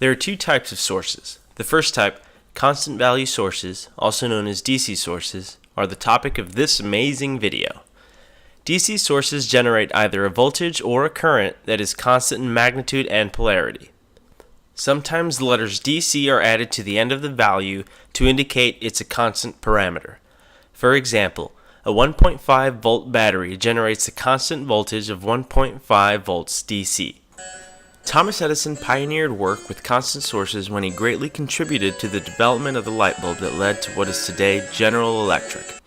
There are two types of sources. The first type, constant value sources, also known as DC sources, are the topic of this amazing video. DC sources generate either a voltage or a current that is constant in magnitude and polarity. Sometimes the letters DC are added to the end of the value to indicate it's a constant parameter. For example, a 1.5 volt battery generates a constant voltage of 1.5 volts DC. Thomas Edison pioneered work with constant sources when he greatly contributed to the development of the light bulb that led to what is today General Electric.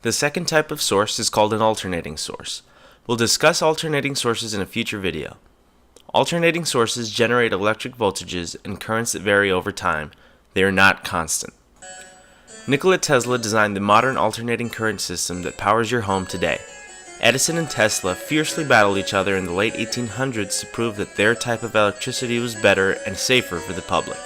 The second type of source is called an alternating source. We'll discuss alternating sources in a future video. Alternating sources generate electric voltages and currents that vary over time. They are not constant. Nikola Tesla designed the modern alternating current system that powers your home today. Edison and Tesla fiercely battled each other in the late 1800s to prove that their type of electricity was better and safer for the public.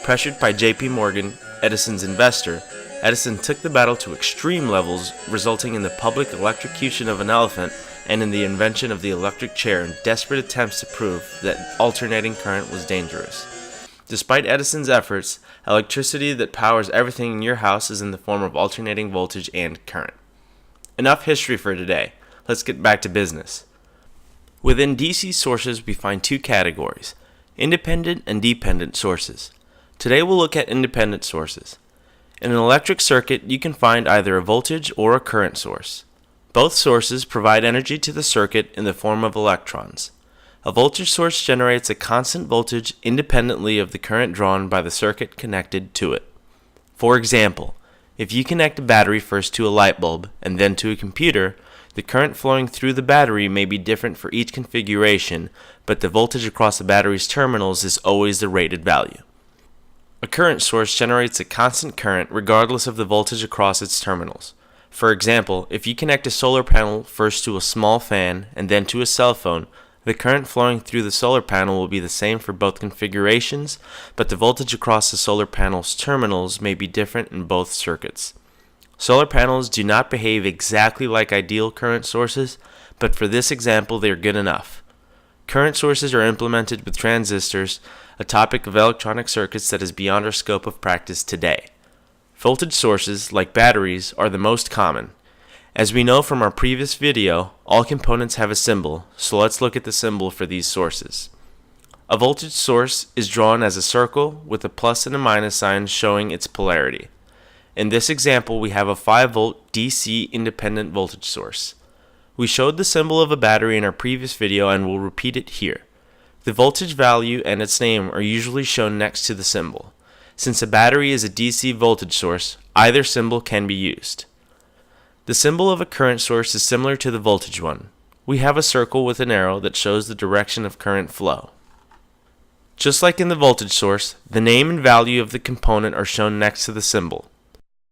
Pressured by J.P. Morgan, Edison's investor, Edison took the battle to extreme levels, resulting in the public electrocution of an elephant and in the invention of the electric chair in desperate attempts to prove that alternating current was dangerous. Despite Edison's efforts, electricity that powers everything in your house is in the form of alternating voltage and current. Enough history for today. Let's get back to business. Within DC sources, we find two categories: independent and dependent sources. Today we'll look at independent sources. In an electric circuit, you can find either a voltage or a current source. Both sources provide energy to the circuit in the form of electrons. A voltage source generates a constant voltage independently of the current drawn by the circuit connected to it. For example, if you connect a battery first to a light bulb and then to a computer, the current flowing through the battery may be different for each configuration, but the voltage across the battery's terminals is always the rated value. A current source generates a constant current regardless of the voltage across its terminals. For example, if you connect a solar panel first to a small fan and then to a cell phone, the current flowing through the solar panel will be the same for both configurations, but the voltage across the solar panel's terminals may be different in both circuits. Solar panels do not behave exactly like ideal current sources, but for this example they are good enough. Current sources are implemented with transistors, a topic of electronic circuits that is beyond our scope of practice today. Voltage sources, like batteries, are the most common. As we know from our previous video, all components have a symbol, so let's look at the symbol for these sources. A voltage source is drawn as a circle with a plus and a minus sign showing its polarity. In this example, we have a 5 volt DC independent voltage source. We showed the symbol of a battery in our previous video and will repeat it here. The voltage value and its name are usually shown next to the symbol. Since a battery is a DC voltage source, either symbol can be used. The symbol of a current source is similar to the voltage one. We have a circle with an arrow that shows the direction of current flow. Just like in the voltage source, the name and value of the component are shown next to the symbol.